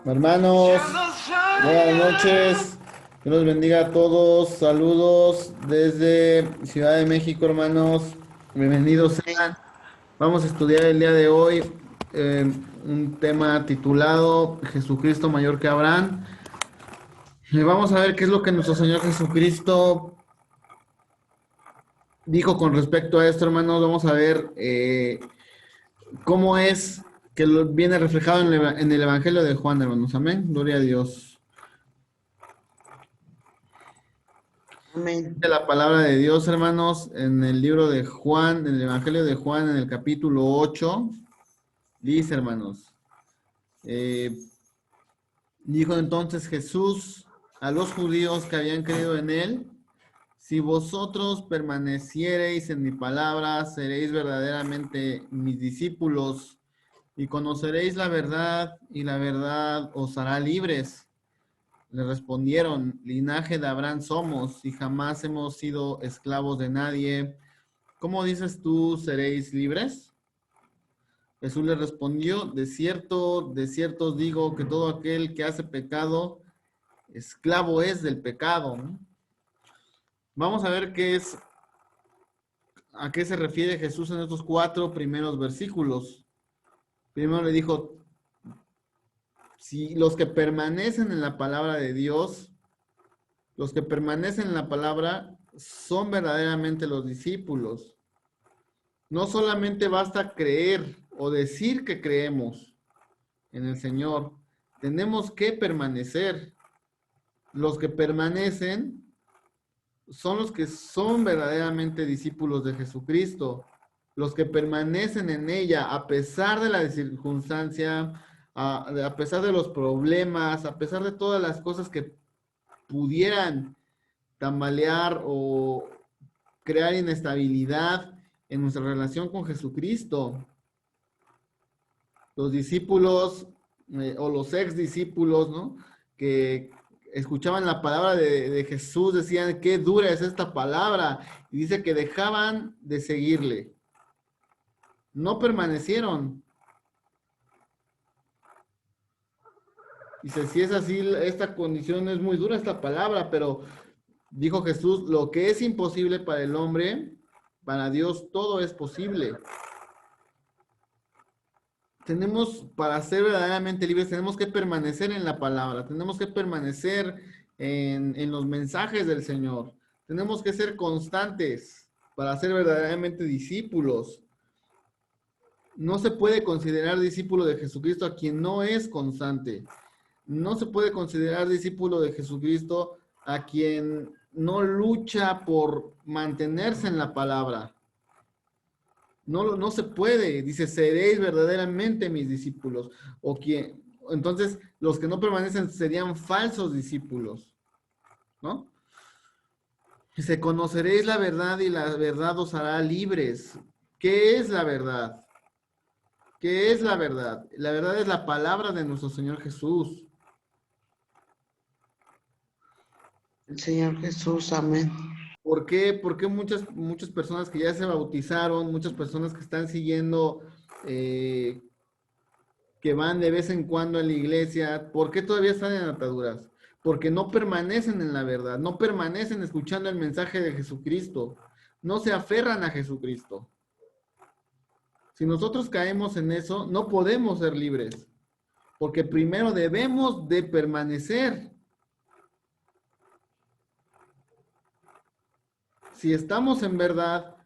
Hermanos, buenas noches. Dios los bendiga a todos. Saludos desde Ciudad de México, hermanos. Bienvenidos sean. Vamos a estudiar el día de hoy un tema titulado Jesucristo mayor que Abraham. Y vamos a ver qué es lo que nuestro Señor Jesucristo dijo con respecto a esto, hermanos. Vamos a ver cómo es que viene reflejado en el Evangelio de Juan, hermanos. Amén. Gloria a Dios. Amén. De la palabra de Dios, hermanos, en el libro de Juan, en el Evangelio de Juan, en el capítulo 8, dice, hermanos, dijo entonces Jesús a los judíos que habían creído en él: si vosotros permaneciereis en mi palabra, seréis verdaderamente mis discípulos y conoceréis la verdad, y la verdad os hará libres. Le respondieron: linaje de Abraham somos y jamás hemos sido esclavos de nadie. ¿Cómo dices tú, seréis libres? Jesús le respondió: de cierto os digo que todo aquel que hace pecado, esclavo es del pecado, ¿no? Vamos a ver a qué se refiere Jesús en estos 4 primeros versículos. Primero le dijo: si los que permanecen en la palabra de Dios, los que permanecen en la palabra son verdaderamente los discípulos. No solamente basta creer o decir que creemos en el Señor, tenemos que permanecer. Los que permanecen son los que son verdaderamente discípulos de Jesucristo. Los que permanecen en ella a pesar de la circunstancia, a pesar de los problemas, a pesar de todas las cosas que pudieran tambalear o crear inestabilidad en nuestra relación con Jesucristo. Los discípulos o los ex discípulos, ¿no?, que escuchaban la palabra de Jesús, decían: qué dura es esta palabra, y dice que dejaban de seguirle, no permanecieron. Dice: si es así, esta condición es muy dura, esta palabra, pero dijo Jesús: lo que es imposible para el hombre, para Dios todo es posible. Para ser verdaderamente libres, tenemos que permanecer en la palabra, tenemos que permanecer en los mensajes del Señor, tenemos que ser constantes para ser verdaderamente discípulos. No se puede considerar discípulo de Jesucristo a quien no es constante. No se puede considerar discípulo de Jesucristo a quien no lucha por mantenerse en la palabra. No se puede. Dice: seréis verdaderamente mis discípulos. Entonces, los que no permanecen serían falsos discípulos, ¿no? Dice: conoceréis la verdad y la verdad os hará libres. ¿Qué es la verdad? ¿Qué es la verdad? La verdad es la palabra de nuestro Señor Jesús. El Señor Jesús, amén. ¿Por qué? Porque muchas personas que ya se bautizaron, muchas personas que están siguiendo, que van de vez en cuando a la iglesia, ¿por qué todavía están en ataduras? Porque no permanecen en la verdad, no permanecen escuchando el mensaje de Jesucristo, no se aferran a Jesucristo. Si nosotros caemos en eso, no podemos ser libres, porque primero debemos de permanecer. Si estamos en verdad,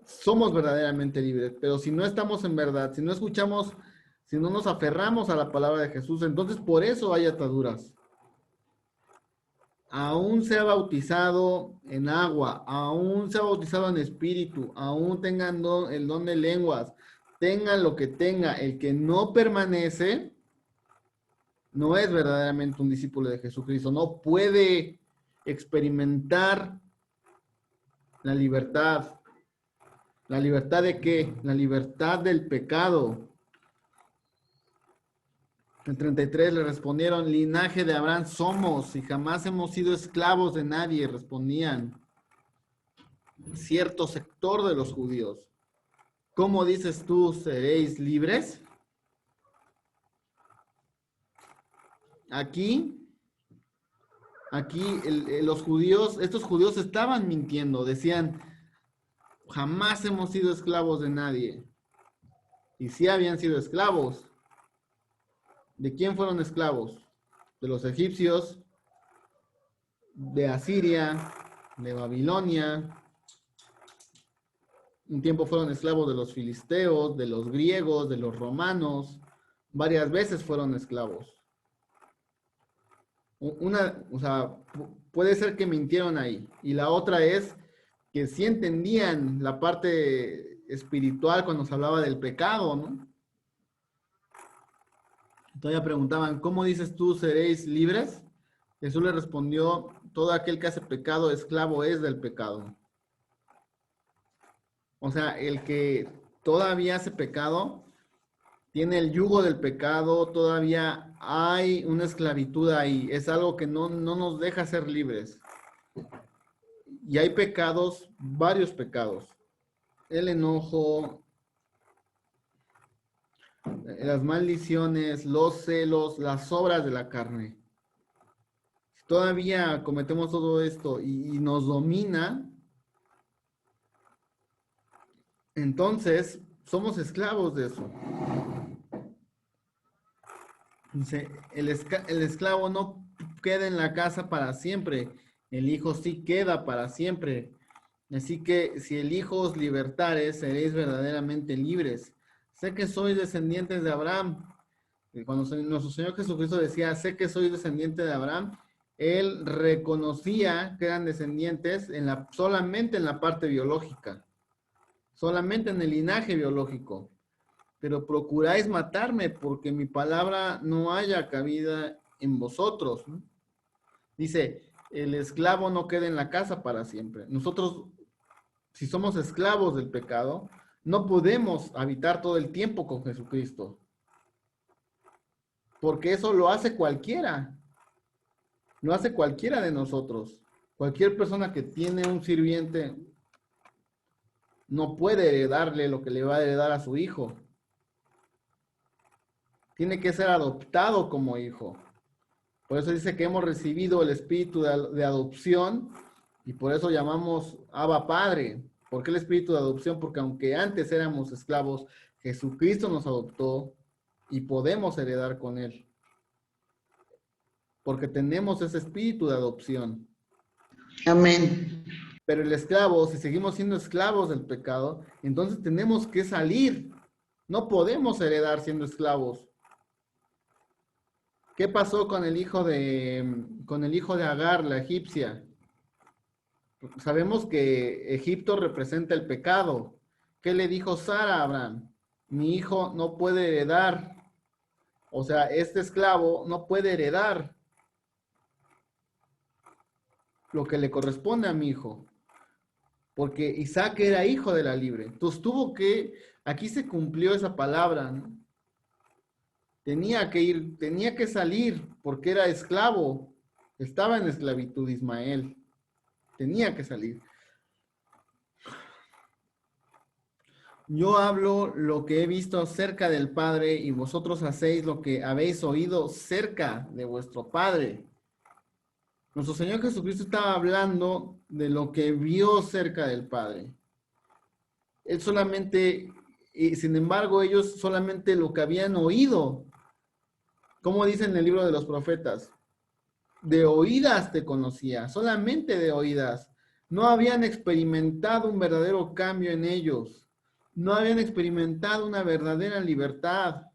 somos verdaderamente libres, pero si no estamos en verdad, si no escuchamos, si no nos aferramos a la palabra de Jesús, entonces por eso hay ataduras. Aún sea bautizado en agua, aún sea bautizado en espíritu, aún tengan el don de lenguas, tengan lo que tenga, el que no permanece, no es verdaderamente un discípulo de Jesucristo, no puede experimentar la libertad. ¿La libertad de qué? La libertad del pecado. En 33 le respondieron: linaje de Abraham somos y jamás hemos sido esclavos de nadie, respondían cierto sector de los judíos. ¿cómo dices tú seréis libres? Aquí los judíos, estos judíos estaban mintiendo, decían, jamás hemos sido esclavos de nadie. Y sí habían sido esclavos. ¿De quién fueron esclavos? De los egipcios, de Asiria, de Babilonia. Un tiempo fueron esclavos de los filisteos, de los griegos, de los romanos. Varias veces fueron esclavos. O sea, puede ser que mintieron ahí. Y la otra es que sí entendían la parte espiritual cuando se hablaba del pecado, ¿no? Todavía preguntaban, ¿cómo dices tú seréis libres? Jesús le respondió, todo aquel que hace pecado, esclavo es del pecado. O sea, el que todavía hace pecado, tiene el yugo del pecado, todavía hay una esclavitud ahí. Es algo que no nos deja ser libres. Y hay pecados, varios pecados. El enojo, las maldiciones, los celos, las obras de la carne. Si todavía cometemos todo esto y nos domina, entonces somos esclavos de eso. Dice, el esclavo no queda en la casa para siempre, el hijo sí queda para siempre. Así que si el hijo os libertare, seréis verdaderamente libres. Sé que sois descendientes de Abraham. Y cuando nuestro Señor Jesucristo decía, sé que soy descendiente de Abraham, él reconocía que eran descendientes solamente en la parte biológica, solamente en el linaje biológico. Pero procuráis matarme porque mi palabra no haya cabida en vosotros, ¿no? Dice, el esclavo no queda en la casa para siempre. Nosotros, si somos esclavos del pecado, no podemos habitar todo el tiempo con Jesucristo. Porque eso lo hace cualquiera. Lo hace cualquiera de nosotros. Cualquier persona que tiene un sirviente no puede heredarle lo que le va a heredar a su hijo. Tiene que ser adoptado como hijo. Por eso dice que hemos recibido el espíritu de adopción y por eso llamamos Abba Padre. ¿Por qué el espíritu de adopción? Porque aunque antes éramos esclavos, Jesucristo nos adoptó y podemos heredar con él. Porque tenemos ese espíritu de adopción. Amén. Pero el esclavo, si seguimos siendo esclavos del pecado, entonces tenemos que salir. No podemos heredar siendo esclavos. ¿Qué pasó con el hijo de Agar, la egipcia? Sabemos que Egipto representa el pecado. ¿Qué le dijo Sara a Abraham? Mi hijo no puede heredar. O sea, este esclavo no puede heredar lo que le corresponde a mi hijo. Porque Isaac era hijo de la libre. Entonces aquí se cumplió esa palabra, ¿no? Tenía que salir porque era esclavo. Estaba en esclavitud Ismael. Tenía que salir. Yo hablo lo que he visto cerca del Padre y vosotros hacéis lo que habéis oído cerca de vuestro Padre. Nuestro Señor Jesucristo estaba hablando de lo que vio cerca del Padre. Él solamente, y sin embargo, ellos solamente lo que habían oído. Como dice en el libro de los profetas, de oídas te conocía, solamente de oídas. No habían experimentado un verdadero cambio en ellos. No habían experimentado una verdadera libertad.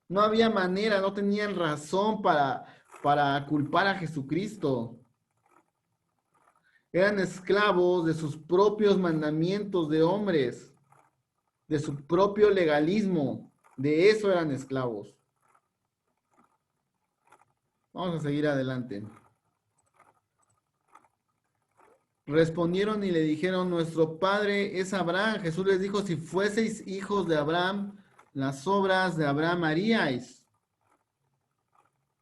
No había manera, no tenían razón para culpar a Jesucristo. Eran esclavos de sus propios mandamientos de hombres, de su propio legalismo. De eso eran esclavos. Vamos a seguir adelante. Respondieron y le dijeron, nuestro padre es Abraham. Jesús les dijo, si fueseis hijos de Abraham, las obras de Abraham haríais.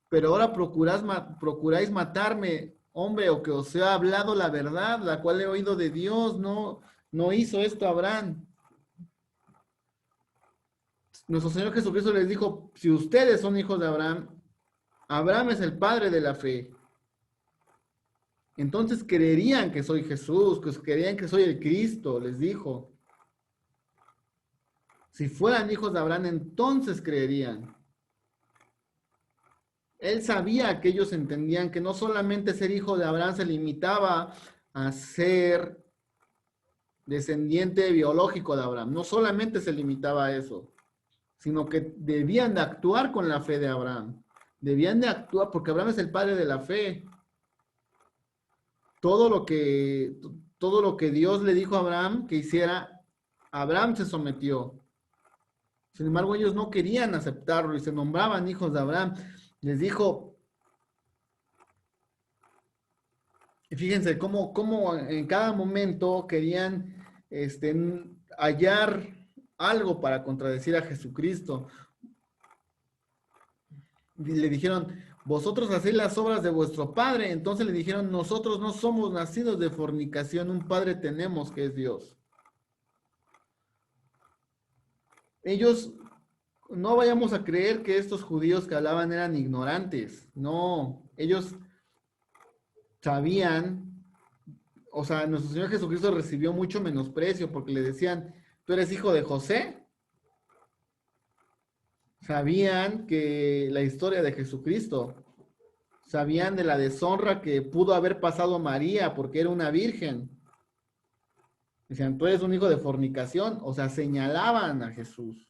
Pero ahora procuráis matarme, hombre, o que os he hablado la verdad, la cual he oído de Dios, no No hizo esto Abraham. Nuestro Señor Jesucristo les dijo, si ustedes son hijos de Abraham, Abraham es el padre de la fe. Entonces creerían que soy Jesús, que creerían que soy el Cristo, les dijo. Si fueran hijos de Abraham, entonces creerían. Él sabía que ellos entendían que no solamente ser hijo de Abraham se limitaba a ser descendiente biológico de Abraham, no solamente se limitaba a eso, sino que debían de actuar con la fe de Abraham. Debían de actuar, porque Abraham es el padre de la fe. Todo lo que Dios le dijo a Abraham que hiciera, Abraham se sometió. Sin embargo, ellos no querían aceptarlo y se nombraban hijos de Abraham. Les dijo, y fíjense cómo en cada momento querían hallar algo para contradecir a Jesucristo. Le dijeron, vosotros hacéis las obras de vuestro padre. Entonces le dijeron, nosotros no somos nacidos de fornicación, un padre tenemos que es Dios. Ellos, no vayamos a creer que estos judíos que hablaban eran ignorantes. No, ellos sabían, o sea, nuestro Señor Jesucristo recibió mucho menosprecio porque le decían, ¿tú eres hijo de José? Sabían que la historia de Jesucristo, sabían de la deshonra que pudo haber pasado María porque era una virgen. Decían, tú eres un hijo de fornicación, o sea, señalaban a Jesús.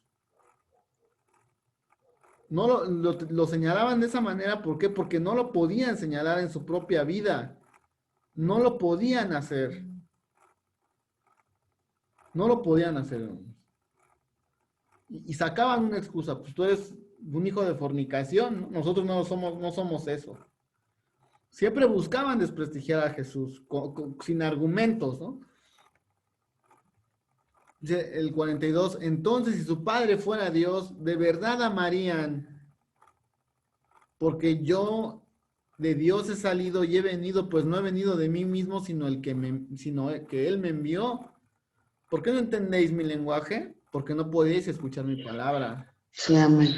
No lo señalaban de esa manera, ¿por qué? Porque no lo podían señalar en su propia vida. No lo podían hacer. No lo podían hacer. Y sacaban una excusa, pues tú eres un hijo de fornicación, ¿no? Nosotros no somos eso. Siempre buscaban desprestigiar a Jesús sin argumentos, ¿no? Dice el 42, entonces si su padre fuera Dios, de verdad amarían, porque yo de Dios he salido y he venido, pues no he venido de mí mismo, sino que Él me envió. ¿Por qué no entendéis mi lenguaje? Porque no podéis escuchar mi palabra. Sí, amén.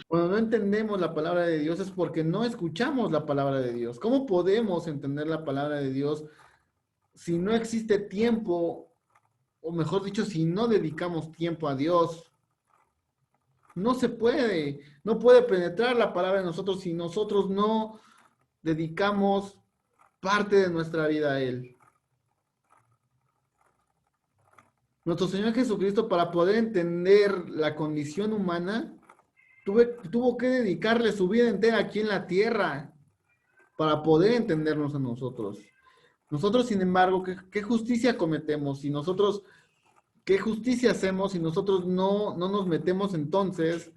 Cuando no entendemos la palabra de Dios es porque no escuchamos la palabra de Dios. ¿Cómo podemos entender la palabra de Dios si no existe tiempo, o mejor dicho, si no dedicamos tiempo a Dios? No se puede, no puede penetrar la palabra en nosotros si nosotros no dedicamos parte de nuestra vida a Él. Nuestro Señor Jesucristo, para poder entender la condición humana, tuvo que dedicarle su vida entera aquí en la tierra para poder entendernos a nosotros. Nosotros, sin embargo, ¿qué justicia cometemos? Si nosotros, ¿qué justicia hacemos si nosotros no nos metemos entonces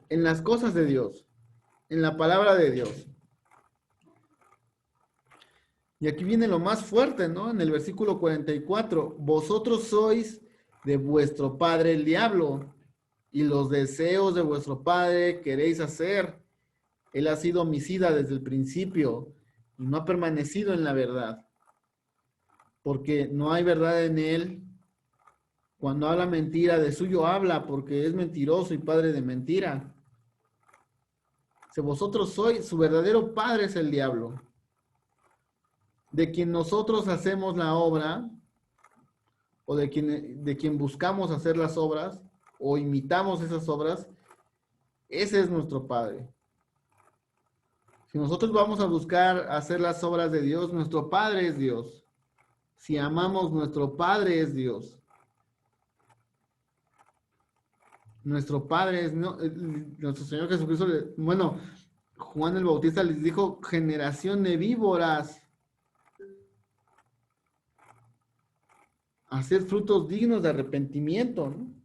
en las cosas de Dios, en la palabra de Dios? Y aquí viene lo más fuerte, ¿no? En el versículo 44, vosotros sois de vuestro padre el diablo, y los deseos de vuestro padre queréis hacer. Él ha sido homicida desde el principio y no ha permanecido en la verdad, porque no hay verdad en él. Cuando habla mentira, de suyo habla, porque es mentiroso y padre de mentira. Si vosotros sois, su verdadero padre es el diablo, de quien nosotros hacemos la obra, o de quien buscamos hacer las obras, o imitamos esas obras, ese es nuestro padre. Si nosotros vamos a buscar hacer las obras de Dios, nuestro Padre es Dios. Si amamos, nuestro Padre es Dios. Nuestro Padre es, nuestro Señor Jesucristo, bueno, Juan el Bautista les dijo, generación de víboras, hacer frutos dignos de arrepentimiento, ¿no?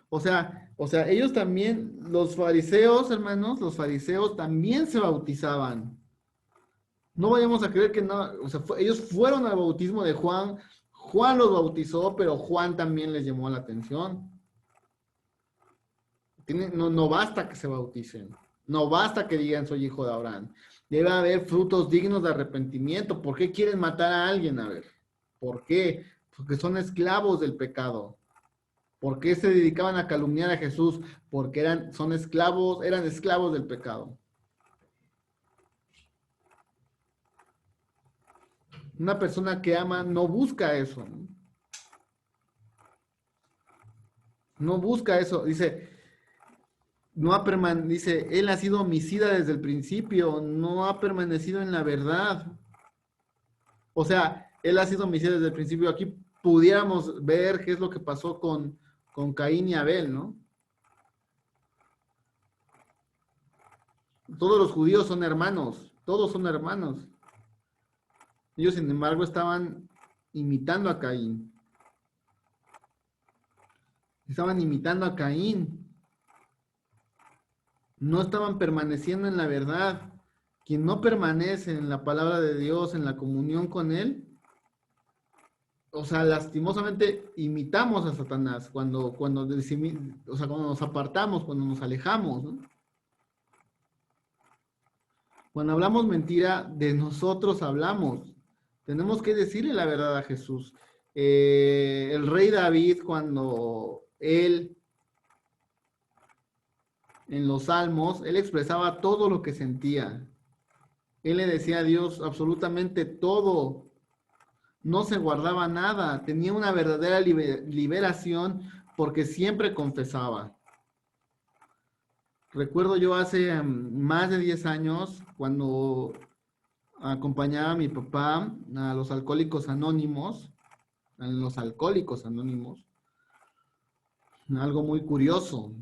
O sea, ellos también, los fariseos, hermanos, los fariseos también se bautizaban. No vayamos a creer que no, o sea, ellos fueron al bautismo de Juan, Juan los bautizó, pero Juan también les llamó la atención. No basta que se bauticen, no basta que digan soy hijo de Abraham. Debe haber frutos dignos de arrepentimiento. ¿Por qué quieren matar a alguien? A ver, ¿por qué? Porque son esclavos del pecado. ¿Por qué se dedicaban a calumniar a Jesús? Porque eran esclavos del pecado. Una persona que ama no busca eso, ¿no? No busca eso. Dice, él ha sido homicida desde el principio, no ha permanecido en la verdad. O sea, él ha sido homicida desde el principio. Aquí pudiéramos ver qué es lo que pasó con Caín y Abel, ¿no? Todos los judíos son hermanos, todos son hermanos. Ellos, sin embargo, estaban imitando a Caín. Estaban imitando a Caín. No estaban permaneciendo en la verdad. Quien no permanece en la palabra de Dios, en la comunión con Él, o sea, lastimosamente imitamos a Satanás cuando nos apartamos, cuando nos alejamos, ¿no? Cuando hablamos mentira, de nosotros hablamos. Tenemos que decirle la verdad a Jesús. El rey David, cuando él, en los salmos, él expresaba todo lo que sentía. Él le decía a Dios absolutamente todo. No se guardaba nada. Tenía una verdadera liberación porque siempre confesaba. Recuerdo yo hace más de 10 años, cuando acompañaba a mi papá a los Alcohólicos Anónimos, algo muy curioso.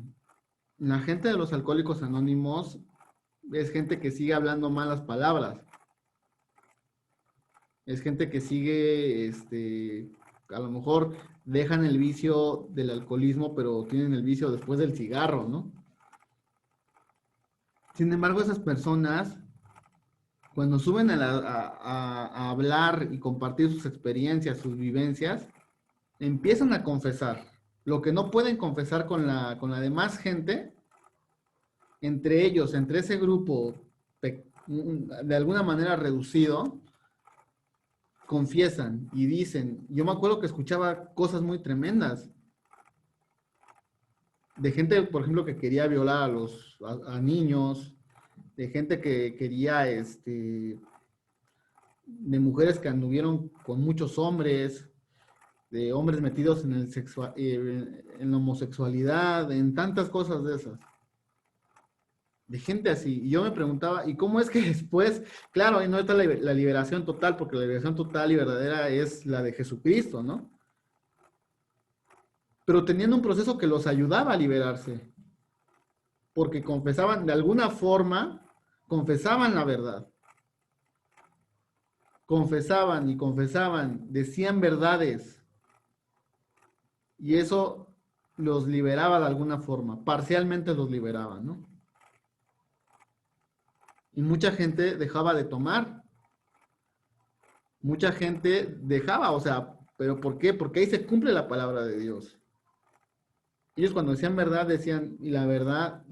La gente de los Alcohólicos Anónimos es gente que sigue hablando malas palabras. Es gente que sigue, a lo mejor dejan el vicio del alcoholismo, pero tienen el vicio después del cigarro, ¿no? Sin embargo, esas personas, cuando suben a hablar y compartir sus experiencias, sus vivencias, empiezan a confesar. Lo que no pueden confesar con la demás gente, entre ellos, entre ese grupo de alguna manera reducido, confiesan y dicen. Yo me acuerdo que escuchaba cosas muy tremendas de gente, por ejemplo, que quería violar a niños, de gente que quería, de mujeres que anduvieron con muchos hombres, de hombres metidos en la homosexualidad, en tantas cosas de esas, de gente así. Y yo me preguntaba, ¿y cómo es que después, claro, ahí no está la liberación total, porque la liberación total y verdadera es la de Jesucristo, ¿no? Pero teniendo un proceso que los ayudaba a liberarse, porque confesaban, de alguna forma, confesaban la verdad. Confesaban y confesaban, decían verdades. Y eso los liberaba de alguna forma, parcialmente los liberaba, ¿no? Y mucha gente dejaba de tomar, mucha gente dejaba, o sea, ¿pero por qué? Porque ahí se cumple la palabra de Dios. Ellos cuando decían verdad, decían, y la verdad,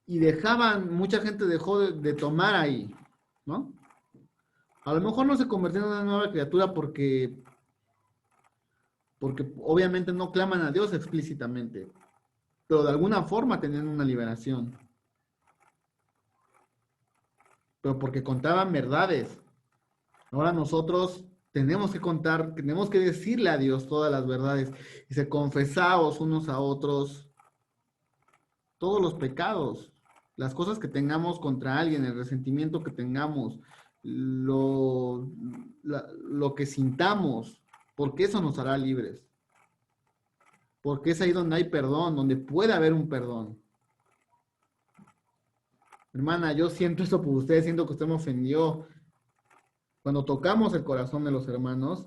y dejaban, mucha gente dejó de tomar ahí, ¿no? A lo mejor no se convirtió en una nueva criatura porque obviamente no claman a Dios explícitamente, pero de alguna forma tenían una liberación, pero porque contaban verdades. Ahora nosotros tenemos que contar, tenemos que decirle a Dios todas las verdades y se confesaos unos a otros todos los pecados, las cosas que tengamos contra alguien, el resentimiento que tengamos, lo que sintamos, porque eso nos hará libres. Porque es ahí donde hay perdón, donde puede haber un perdón. Hermana, yo siento esto por usted, siento que usted me ofendió. Cuando tocamos el corazón de los hermanos,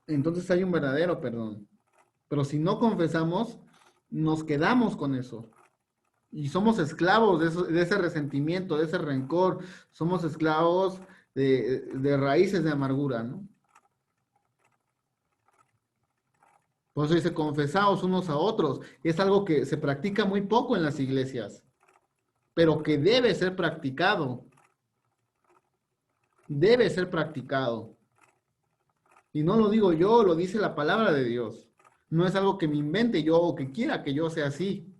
entonces hay un verdadero perdón. Pero si no confesamos, nos quedamos con eso. Y somos esclavos de ese resentimiento, de ese rencor. Somos esclavos de raíces de amargura, ¿no? Por eso dice, confesaos unos a otros. Es algo que se practica muy poco en las iglesias. pero que debe ser practicado. Debe ser practicado. Y no lo digo yo, lo dice la palabra de Dios. No es algo que me invente yo o que quiera que yo sea así,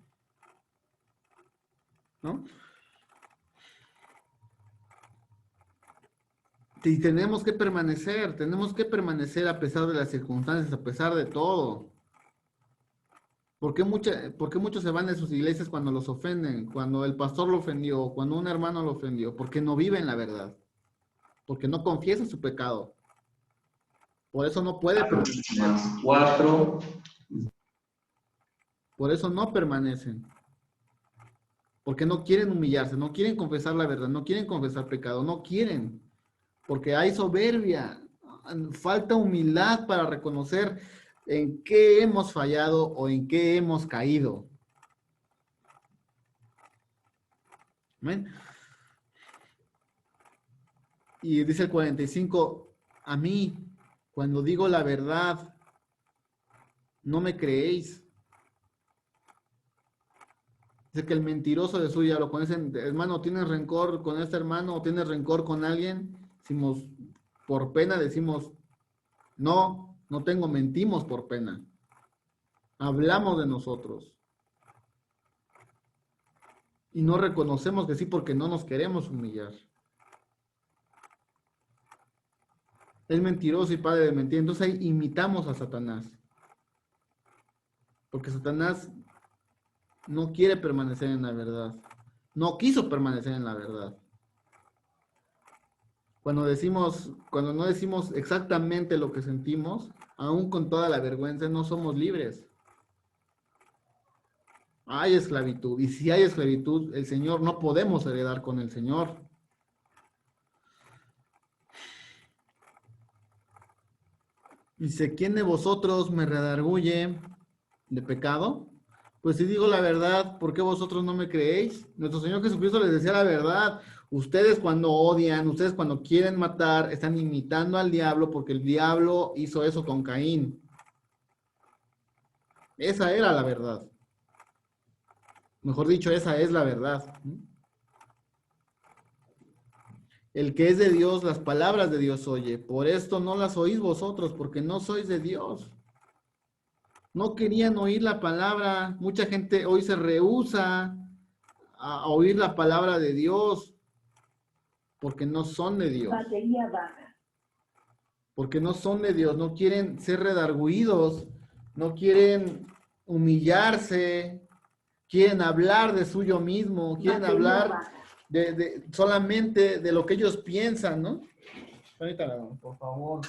¿no? Y tenemos que permanecer a pesar de las circunstancias, a pesar de todo. ¿Por qué muchos se van de sus iglesias cuando los ofenden? Cuando el pastor lo ofendió, cuando un hermano lo ofendió, porque no viven la verdad, porque no confiesa su pecado. Por eso no puede permanecer. 4. Por eso no permanecen. Porque no quieren humillarse, no quieren confesar la verdad, no quieren confesar pecado, no quieren. Porque hay soberbia, falta humildad para reconocer en qué hemos fallado o en qué hemos caído. ¿Amén? Y dice el 45, a mí, cuando digo la verdad, no me creéis. Dice que el mentiroso de suya, lo conocen, hermano, ¿tienes rencor con este hermano o tienes rencor con alguien? Decimos, por pena decimos, no tengo, mentimos por pena. Hablamos de nosotros. Y no reconocemos que sí porque no nos queremos humillar. Es mentiroso y padre de mentira. Entonces ahí imitamos a Satanás. Porque Satanás no quiere permanecer en la verdad. No quiso permanecer en la verdad. Cuando no decimos exactamente lo que sentimos, aún con toda la vergüenza, no somos libres. Hay esclavitud. Y si hay esclavitud, el Señor, no podemos heredar con el Señor. Dice, ¿quién de vosotros me redarguye de pecado? Pues si digo la verdad, ¿por qué vosotros no me creéis? Nuestro Señor Jesucristo les decía la verdad. Ustedes cuando odian, ustedes cuando quieren matar, están imitando al diablo porque el diablo hizo eso con Caín. Esa era la verdad. Mejor dicho, esa es la verdad. El que es de Dios, las palabras de Dios oye. Por esto no las oís vosotros, porque no sois de Dios. No querían oír la palabra. Mucha gente hoy se rehúsa a oír la palabra de Dios porque no son de Dios. Batería baja. Porque no son de Dios, no quieren ser redarguidos, no quieren humillarse, quieren hablar de suyo mismo, quieren hablar solamente de lo que ellos piensan, ¿no? Ahorita, por favor.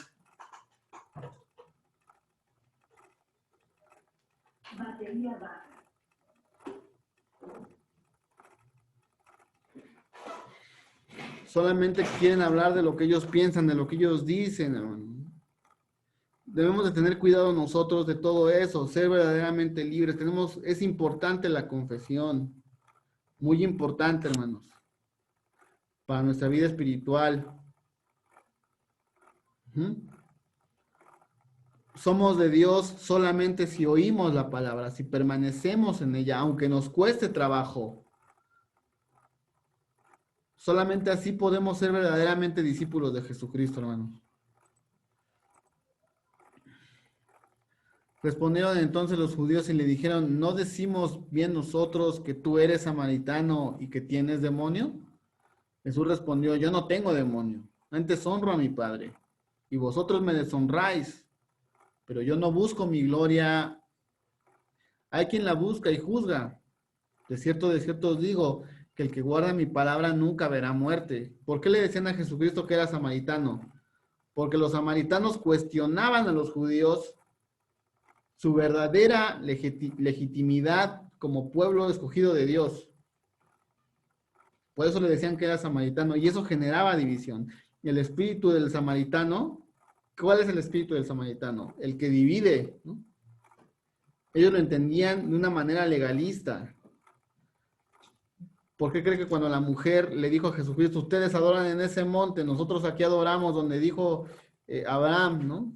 Batería baja. Solamente quieren hablar de lo que ellos piensan, de lo que ellos dicen, hermano. Debemos de tener cuidado nosotros de todo eso, ser verdaderamente libres. Es importante la confesión, muy importante, hermanos, para nuestra vida espiritual. Somos de Dios solamente si oímos la palabra, si permanecemos en ella, aunque nos cueste trabajo. Solamente así podemos ser verdaderamente discípulos de Jesucristo, hermanos. Respondieron entonces los judíos y le dijeron, ¿no decimos bien nosotros que tú eres samaritano y que tienes demonio? Jesús respondió, yo no tengo demonio, antes honro a mi Padre, y vosotros me deshonráis, pero yo no busco mi gloria. Hay quien la busca y juzga. De cierto os digo, que el que guarda mi palabra nunca verá muerte. ¿Por qué le decían a Jesucristo que era samaritano? Porque los samaritanos cuestionaban a los judíos su verdadera legitimidad como pueblo escogido de Dios. Por eso le decían que era samaritano y eso generaba división. El espíritu del samaritano, ¿cuál es el espíritu del samaritano? El que divide, ¿no? Ellos lo entendían de una manera legalista. ¿Por qué cree que cuando la mujer le dijo a Jesucristo, ustedes adoran en ese monte, nosotros aquí adoramos donde dijo Abraham, ¿no?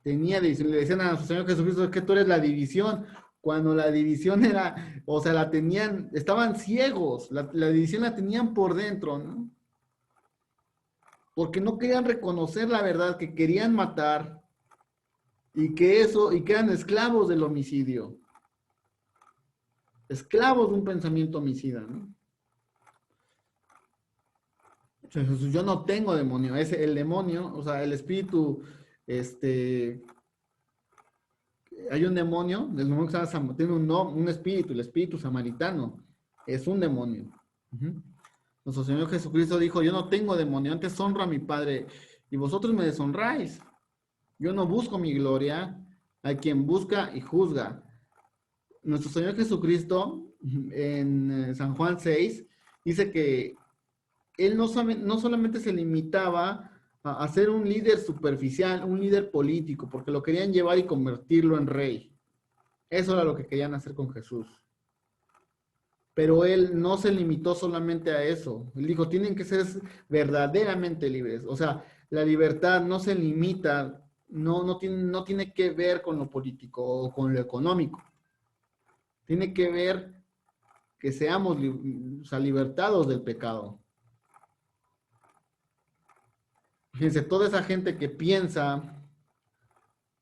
Le decían a su Señor Jesucristo, es que tú eres la división. cuando la división era, o sea, la tenían, estaban ciegos, la división la tenían por dentro, ¿no? Porque no querían reconocer la verdad, que querían matar y que eran esclavos del homicidio, esclavos de un pensamiento homicida, ¿no? O sea, Jesús, yo no tengo demonio, es el demonio, o sea, el espíritu, este, hay un demonio, el demonio que se llama, tiene un espíritu, el espíritu samaritano, es un demonio. Ujú. Nuestro Señor Jesucristo dijo, yo no tengo demonio, antes honro a mi Padre y vosotros me deshonráis. Yo no busco mi gloria, hay quien busca y juzga. Nuestro Señor Jesucristo, en San Juan 6, dice que él no solamente se limitaba a ser un líder superficial, un líder político, porque lo querían llevar y convertirlo en rey. Eso era lo que querían hacer con Jesús. Pero él no se limitó solamente a eso. Él dijo, tienen que ser verdaderamente libres. O sea, la libertad no se limita, no tiene que ver con lo político o con lo económico. Tiene que ver que seamos o sea, libertados del pecado. Fíjense, toda esa gente que piensa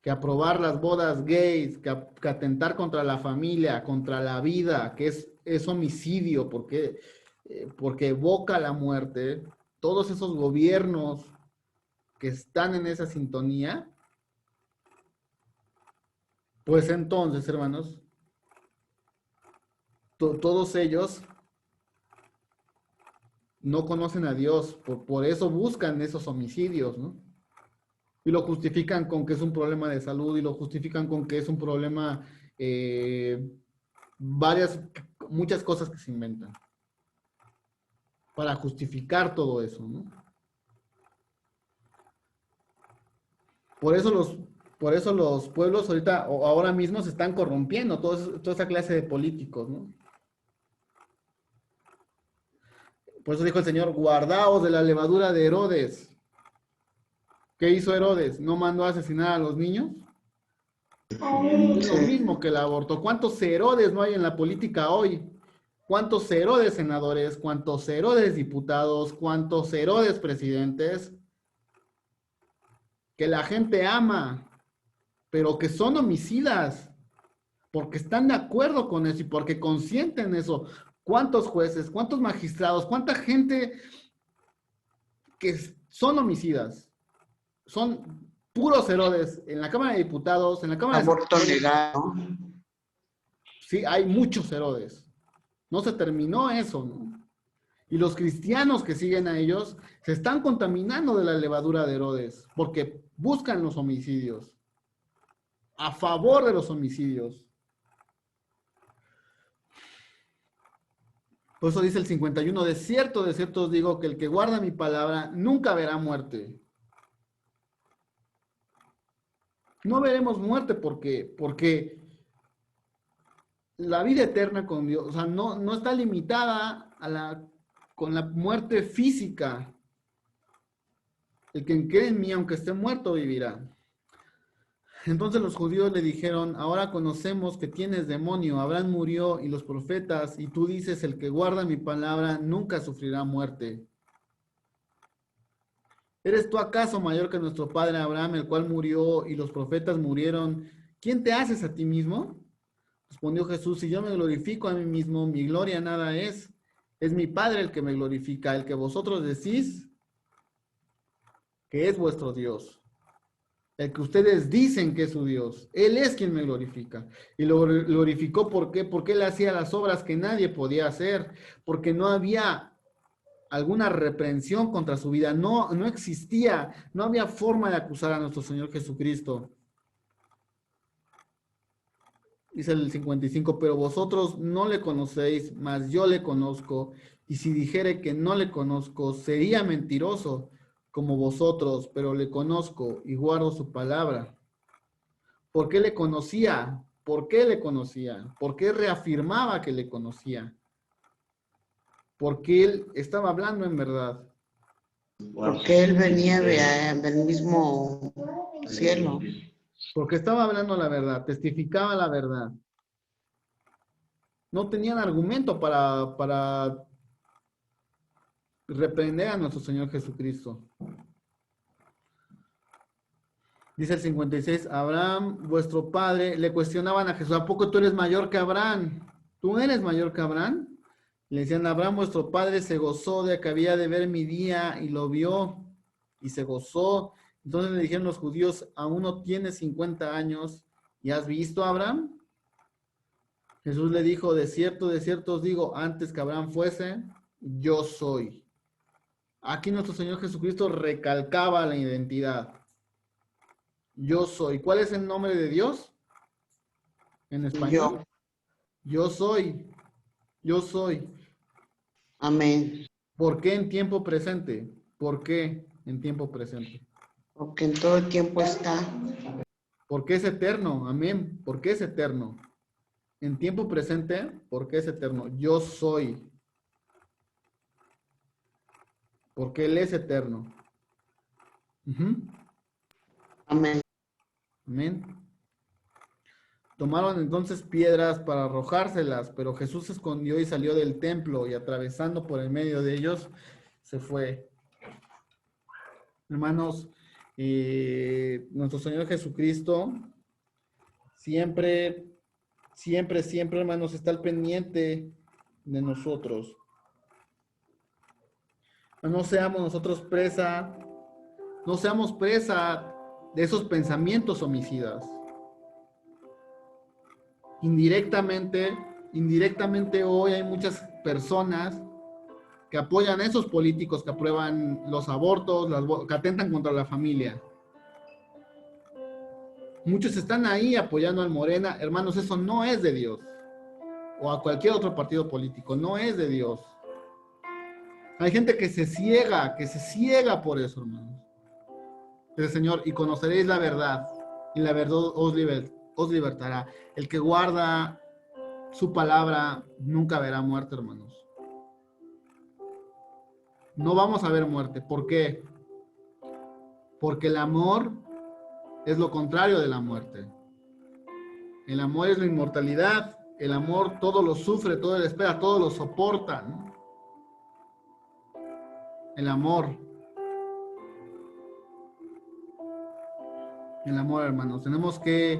que aprobar las bodas gays, que atentar contra la familia, contra la vida, que es homicidio porque evoca la muerte, todos esos gobiernos que están en esa sintonía, pues entonces, hermanos, todos ellos no conocen a Dios, por eso buscan esos homicidios, ¿no? Y lo justifican con que es un problema de salud y lo justifican con que es un problema, muchas cosas que se inventan para justificar todo eso, ¿no? Por eso los pueblos ahorita o ahora mismo se están corrompiendo, toda esa clase de políticos, ¿no? Por eso dijo el Señor, guardaos de la levadura de Herodes. ¿Qué hizo Herodes? ¿No mandó a asesinar a los niños? Es lo mismo que el aborto. ¿Cuántos Herodes no hay en la política hoy? ¿Cuántos Herodes senadores? ¿Cuántos Herodes diputados? ¿Cuántos Herodes presidentes? Que la gente ama, pero que son homicidas, porque están de acuerdo con eso y porque consienten eso. ¿Cuántos jueces? ¿Cuántos magistrados? ¿Cuánta gente que son homicidas? Son puros Herodes en la Cámara de Diputados, en la Cámara de Aborto Senadores. legal. Sí, hay muchos Herodes. No se terminó eso, ¿no? Y los cristianos que siguen a ellos se están contaminando de la levadura de Herodes, porque buscan los homicidios, a favor de los homicidios. Por eso dice el 51, de cierto os digo que el que guarda mi palabra nunca verá muerte. No veremos muerte porque la vida eterna con Dios, o sea, no está limitada con la muerte física. El que cree en mí, aunque esté muerto, vivirá. Entonces los judíos le dijeron, ahora conocemos que tienes demonio, Abraham murió y los profetas, y tú dices, el que guarda mi palabra nunca sufrirá muerte. ¿Eres tú acaso mayor que nuestro padre Abraham, el cual murió y los profetas murieron? ¿Quién te haces a ti mismo? Respondió Jesús, si yo me glorifico a mí mismo, mi gloria nada es. Es mi Padre el que me glorifica, el que vosotros decís que es vuestro Dios. El que ustedes dicen que es su Dios. Él es quien me glorifica. Y lo glorificó, ¿por qué? Porque él hacía las obras que nadie podía hacer. Porque no había alguna reprensión contra su vida. No existía. No había forma de acusar a nuestro Señor Jesucristo. Dice el 55, pero vosotros no le conocéis, mas yo le conozco. Y si dijere que no le conozco, sería mentiroso como vosotros, pero le conozco y guardo su palabra. ¿Por qué le conocía? ¿Por qué le conocía? ¿Por qué reafirmaba que le conocía? Porque él estaba hablando en verdad. Porque él venía del mismo cielo. Porque estaba hablando la verdad, testificaba la verdad. no tenían argumento para reprender a nuestro Señor Jesucristo. Dice el 56, Abraham, vuestro padre, le cuestionaban a Jesús, ¿a poco tú eres mayor que Abraham? ¿Tú eres mayor que Abraham? Le decían, Abraham, vuestro padre, se gozó de que había de ver mi día y lo vio y se gozó. Entonces le dijeron los judíos, aún no tienes 50 años y has visto a Abraham. Jesús le dijo, de cierto os digo, antes que Abraham fuese, yo soy. Aquí nuestro Señor Jesucristo recalcaba la identidad. Yo soy. ¿Cuál es el nombre de Dios en español? Yo soy. Yo soy. Amén. ¿Por qué en tiempo presente? ¿Por qué en tiempo presente? Porque en todo el tiempo está. Porque es eterno. Amén. Porque es eterno. En tiempo presente, porque es eterno. Yo soy. Porque Él es eterno. Amén. Amén. Tomaron entonces piedras para arrojárselas, pero Jesús se escondió y salió del templo y atravesando por el medio de ellos, se fue. Hermanos, nuestro Señor Jesucristo siempre, hermanos, está al pendiente de nosotros. No seamos nosotros presa, no seamos presa de esos pensamientos homicidas. Indirectamente hoy hay muchas personas que apoyan a esos políticos que aprueban los abortos, que atentan contra la familia. Muchos están ahí apoyando al Morena. Hermanos, eso no es de Dios. O a cualquier otro partido político, no es de Dios. Hay gente que se ciega por eso, hermanos. El Señor, y conoceréis la verdad, y la verdad os libertará. El que guarda su palabra nunca verá muerte, hermanos. No vamos a ver muerte. ¿Por qué? Porque el amor es lo contrario de la muerte. El amor es la inmortalidad. El amor todo lo sufre, todo lo espera, todo lo soporta, ¿no? El amor. El amor, hermanos. Tenemos que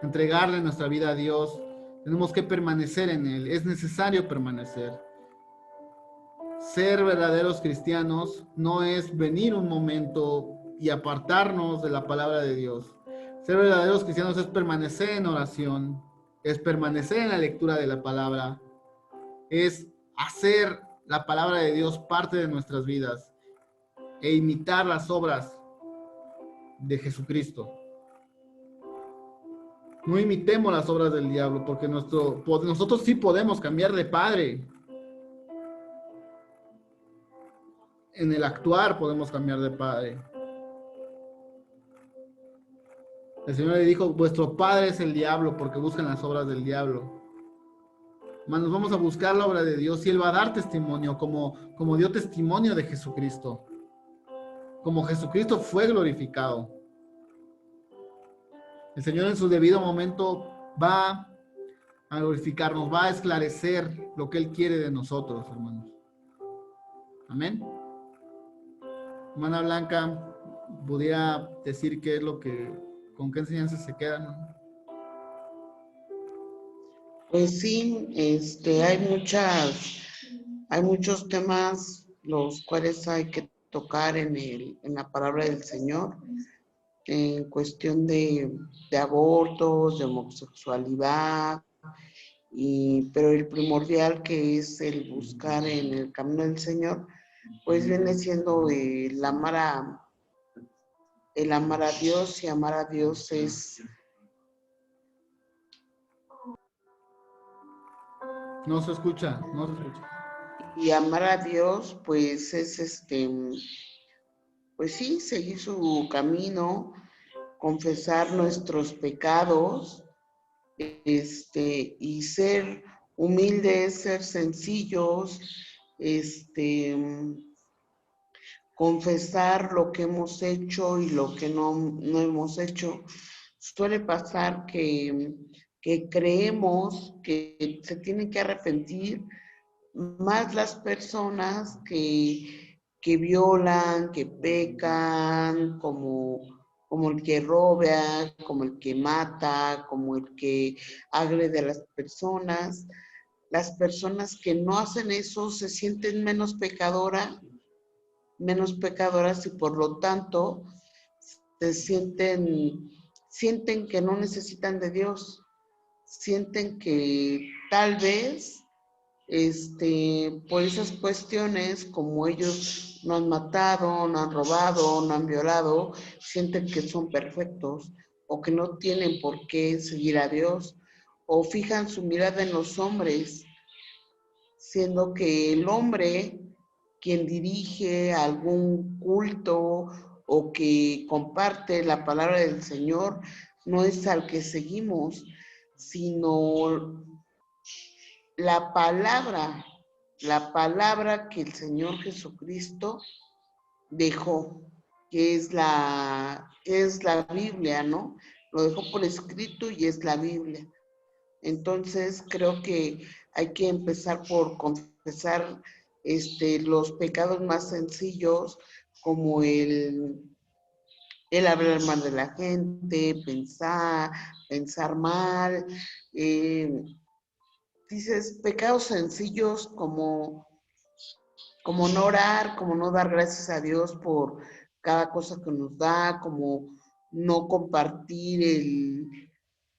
entregarle nuestra vida a Dios. Tenemos que permanecer en Él. Es necesario permanecer. Ser verdaderos cristianos no es venir un momento y apartarnos de la palabra de Dios. Ser verdaderos cristianos es permanecer en oración, es permanecer en la lectura de la palabra, es hacer la palabra de Dios parte de nuestras vidas e imitar las obras de Jesucristo. No imitemos las obras del diablo, porque nosotros sí podemos cambiar de padre. En el actuar podemos cambiar de padre. El Señor le dijo, vuestro padre es el diablo, porque buscan las obras del diablo. Hermanos, vamos a buscar la obra de Dios y Él va a dar testimonio, como dio testimonio de Jesucristo. Como Jesucristo fue glorificado. El Señor en su debido momento va a glorificarnos, va a esclarecer lo que Él quiere de nosotros, hermanos. Amén. Hermana Blanca, ¿pudiera decir qué es con qué enseñanza se quedan? Pues sí, hay muchos temas los cuales hay que tocar en la palabra del Señor, en cuestión de abortos, de homosexualidad, pero el primordial, que es el buscar en el camino del Señor, pues viene siendo el amar a Dios, y amar a Dios es... No se escucha. Y amar a Dios, pues es pues sí, seguir su camino, confesar nuestros pecados, y ser humildes, ser sencillos, confesar lo que hemos hecho y lo que no hemos hecho. Suele pasar que que creemos que se tienen que arrepentir más las personas que violan, que pecan, como el que roba, como el que mata, como el que agrede a las personas. Las personas que no hacen eso se sienten menos pecadoras y por lo tanto se sienten que no necesitan de Dios, sienten que tal vez por esas cuestiones, como ellos no han matado, no han robado, no han violado, sienten que son perfectos o que no tienen por qué seguir a Dios, o fijan su mirada en los hombres, siendo que el hombre, quien dirige algún culto o que comparte la palabra del Señor, no es al que seguimos, sino la palabra que el Señor Jesucristo dejó, que es la Biblia, ¿no? Lo dejó por escrito y es la Biblia. Entonces creo que hay que empezar por confesar los pecados más sencillos, como el hablar mal de la gente, pensar mal, dices pecados sencillos como no orar, como no dar gracias a Dios por cada cosa que nos da, como no compartir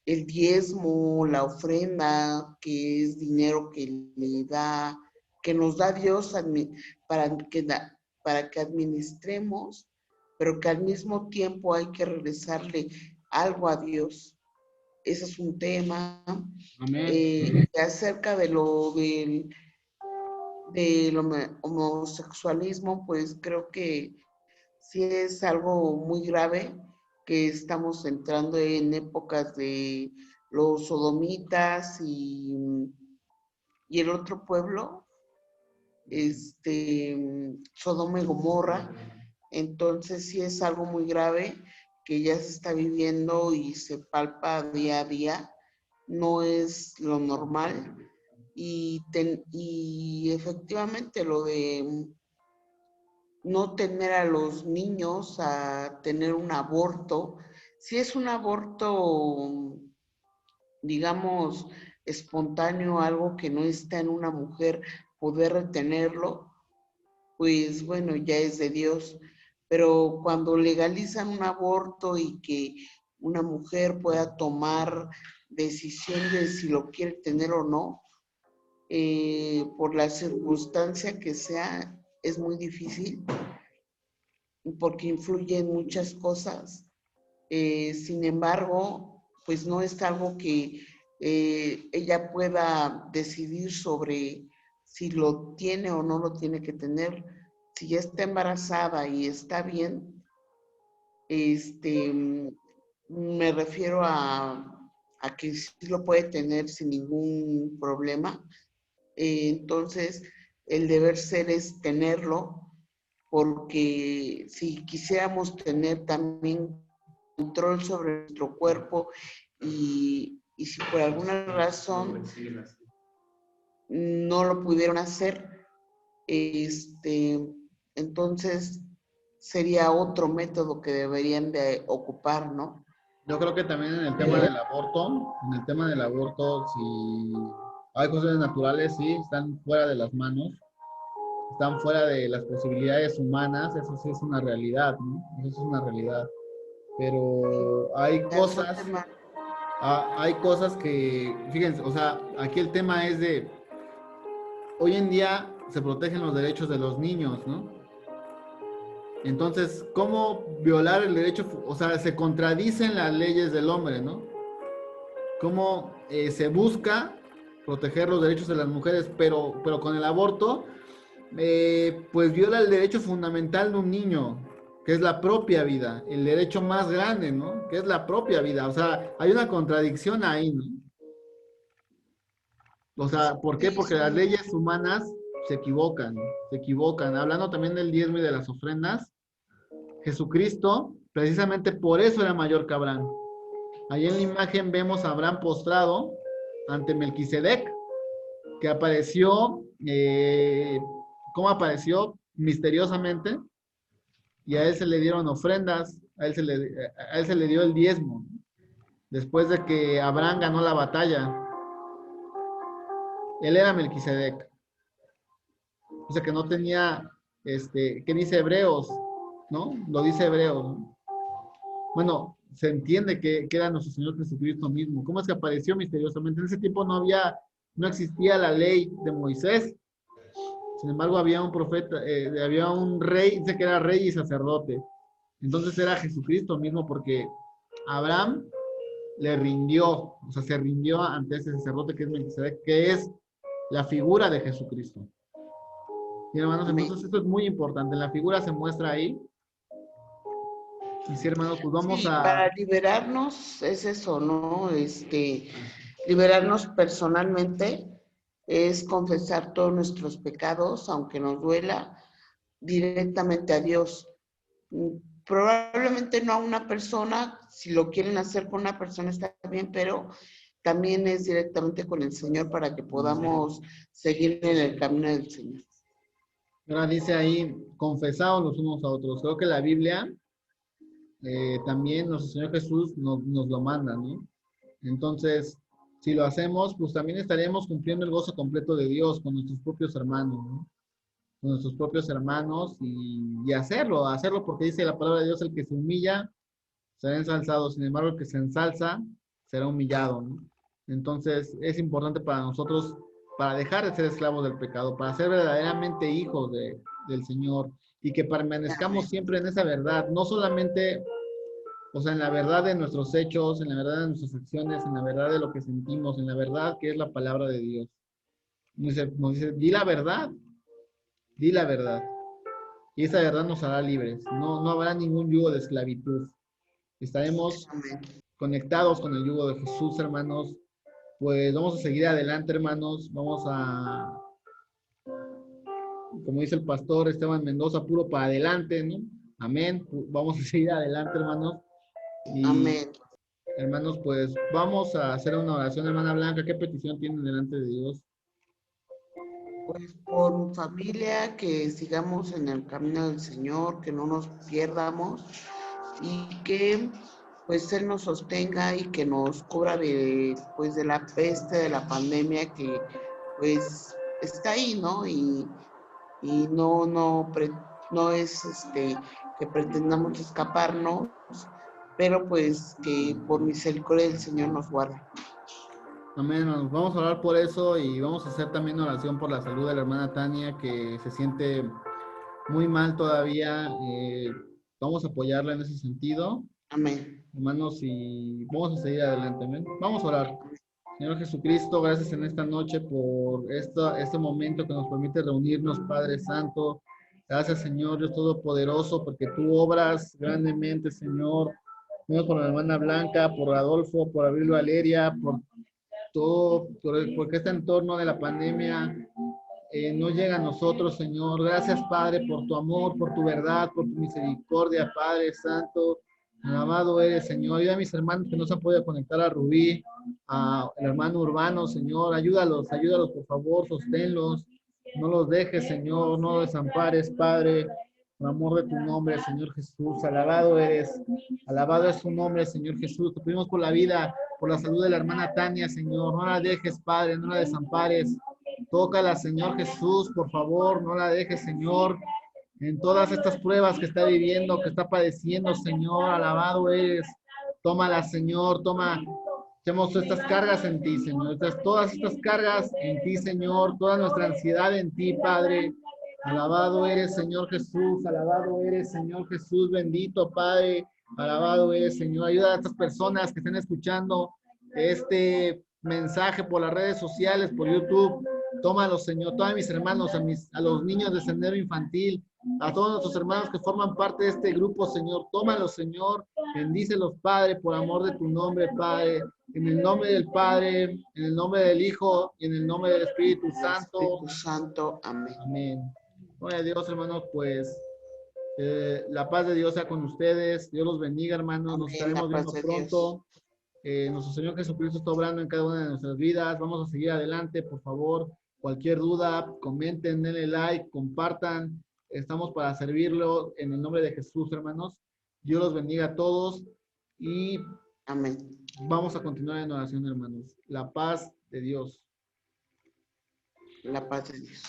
el diezmo, la ofrenda, que es dinero que nos da Dios para que administremos, pero que al mismo tiempo hay que regresarle algo a Dios. Ese es un tema. Amén. Acerca del homosexualismo, pues creo que sí es algo muy grave, que estamos entrando en épocas de los sodomitas y el otro pueblo, Sodoma y Gomorra. Entonces sí es algo muy grave que ya se está viviendo y se palpa día a día, no es lo normal. Y efectivamente lo de no tener a los niños a tener un aborto, si es un aborto, digamos, espontáneo, algo que no está en una mujer, poder retenerlo, pues bueno, ya es de Dios. Pero cuando legalizan un aborto y que una mujer pueda tomar decisión de si lo quiere tener o no, por la circunstancia que sea, es muy difícil porque influyen muchas cosas. Sin embargo, pues no es algo que ella pueda decidir sobre si lo tiene o no lo tiene que tener. Si ya está embarazada y está bien, me refiero a que sí lo puede tener sin ningún problema. Entonces, el deber ser es tenerlo, porque si quisiéramos tener también control sobre nuestro cuerpo y si por alguna razón no lo pudieron hacer, entonces sería otro método que deberían de ocupar, ¿no? Yo creo que también en el tema del aborto, si hay cosas naturales, sí, están fuera de las manos, están fuera de las posibilidades humanas, eso sí es una realidad, ¿no? Eso es una realidad. Pero hay cosas que, fíjense, o sea, aquí el tema es de, hoy en día se protegen los derechos de los niños, ¿no? Entonces, ¿cómo violar el derecho? O sea, se contradicen las leyes del hombre, ¿no? ¿Cómo se busca proteger los derechos de las mujeres, pero con el aborto, pues viola el derecho fundamental de un niño, que es la propia vida, el derecho más grande, ¿no? Que es la propia vida. O sea, hay una contradicción ahí, ¿no? O sea, ¿por qué? Sí, Porque las leyes humanas se equivocan, se equivocan. Hablando también del diezmo y de las ofrendas, Jesucristo, precisamente por eso era mayor que Abraham. Ahí en la imagen vemos a Abraham postrado ante Melquisedec, que apareció, ¿cómo apareció? Misteriosamente, y a él se le dieron ofrendas, a él se le dio el diezmo, después de que Abraham ganó la batalla. Él era Melquisedec. O sea que no tenía, ¿qué dice Hebreos? ¿No? Lo dice Hebreos, ¿no? Bueno, se entiende que era nuestro Señor Jesucristo mismo. ¿Cómo es que apareció misteriosamente? En ese tiempo no existía la ley de Moisés. Sin embargo, había un profeta, había un rey, dice que era rey y sacerdote. Entonces era Jesucristo mismo porque Abraham le rindió, o sea, se rindió ante ese sacerdote que es Melquisedec, que es la figura de Jesucristo. Y hermanos, Amén. entonces esto es muy importante. La figura se muestra ahí. Y sí, hermanos, pues vamos Sí, a... para liberarnos es eso, ¿no? Liberarnos personalmente es confesar todos nuestros pecados, aunque nos duela, directamente a Dios. Probablemente no a una persona, si lo quieren hacer con una persona está bien, pero también es directamente con el Señor para que podamos seguir en el camino del Señor. Ahora dice ahí, confesados los unos a otros. Creo que la Biblia también nuestro Señor Jesús nos lo manda, ¿no? Entonces, si lo hacemos, pues también estaremos cumpliendo el gozo completo de Dios con nuestros propios hermanos, ¿no? Con nuestros propios hermanos y hacerlo porque dice la palabra de Dios, el que se humilla será ensalzado, sin embargo, el que se ensalza será humillado, ¿no? Entonces, es importante para nosotros, para dejar de ser esclavos del pecado, para ser verdaderamente hijos del Señor y que permanezcamos siempre en esa verdad, no solamente, o sea, en la verdad de nuestros hechos, en la verdad de nuestras acciones, en la verdad de lo que sentimos, en la verdad que es la palabra de Dios. Nos dice, di la verdad, y esa verdad nos hará libres, no habrá ningún yugo de esclavitud. Estaremos Amén. conectados con el yugo de Jesús, hermanos. Pues vamos a seguir adelante, hermanos. Vamos a, como dice el pastor Esteban Mendoza, puro para adelante, ¿no? Amén. Vamos a seguir adelante, hermanos. Y Amén. hermanos, pues vamos a hacer una oración, hermana Blanca. ¿Qué petición tienen delante de Dios? Pues por familia, que sigamos en el camino del Señor, que no nos pierdamos y que pues Él nos sostenga y que nos cubra pues, de la peste, de la pandemia que pues está ahí, ¿no? Y no es que pretendamos escaparnos, pero pues que por misericordia del Señor nos guarde. Amén, hermanos. Vamos a orar por eso y vamos a hacer también oración por la salud de la hermana Tania, que se siente muy mal todavía. Vamos a apoyarla en ese sentido. Amén. Hermanos, y vamos a seguir adelante. Amén. Vamos a orar. Señor Jesucristo, gracias en esta noche por este momento que nos permite reunirnos, Padre Santo. Gracias, Señor Dios Todopoderoso, porque tú obras grandemente, Señor. Señor, por la hermana Blanca, por Adolfo, por Abril Valeria, por todo, porque este entorno de la pandemia no llega a nosotros, Señor. Gracias, Padre, por tu amor, por tu verdad, por tu misericordia, Padre Santo. Alabado eres, Señor. Ayuda a mis hermanos que no se han podido conectar a Rubí, al hermano Urbano, Señor. Ayúdalos, por favor, sosténlos. No los dejes, Señor, no los desampares, Padre. Por amor de tu nombre, Señor Jesús. Alabado eres. Alabado es tu nombre, Señor Jesús. Te pedimos por la vida, por la salud de la hermana Tania, Señor. No la dejes, Padre, no la desampares. Tócala, Señor Jesús, por favor, no la dejes, Señor, en todas estas pruebas que está viviendo, que está padeciendo, Señor. Alabado eres. Tómala, Señor, echemos estas cargas en ti, Señor. Todas estas cargas en ti, Señor. Toda nuestra ansiedad en ti, Padre. Alabado eres, Señor Jesús. Alabado eres, Señor Jesús. Bendito, Padre. Alabado eres, Señor. Ayuda a estas personas que estén escuchando este mensaje por las redes sociales, por YouTube. Tómalos, Señor. Todos mis hermanos, a los niños de Sendero Infantil, a todos nuestros hermanos que forman parte de este grupo, Señor. Tómalos, Señor. Bendícelos, Padre, por amor de tu nombre, Padre. En el nombre del Padre, en el nombre del Hijo y en el nombre del Espíritu Santo. Espíritu Santo. Amén. Amén. Gloria a Dios, hermanos, pues la paz de Dios sea con ustedes. Dios los bendiga, hermanos. Nos Amén. estaremos La viendo paz de pronto. Nuestro Señor Jesucristo está obrando en cada una de nuestras vidas. Vamos a seguir adelante, por favor. Cualquier duda, comenten, denle like, compartan. Estamos para servirlo en el nombre de Jesús, hermanos. Dios los bendiga a todos y Amén. vamos a continuar en oración, hermanos. La paz de Dios. La paz de Dios.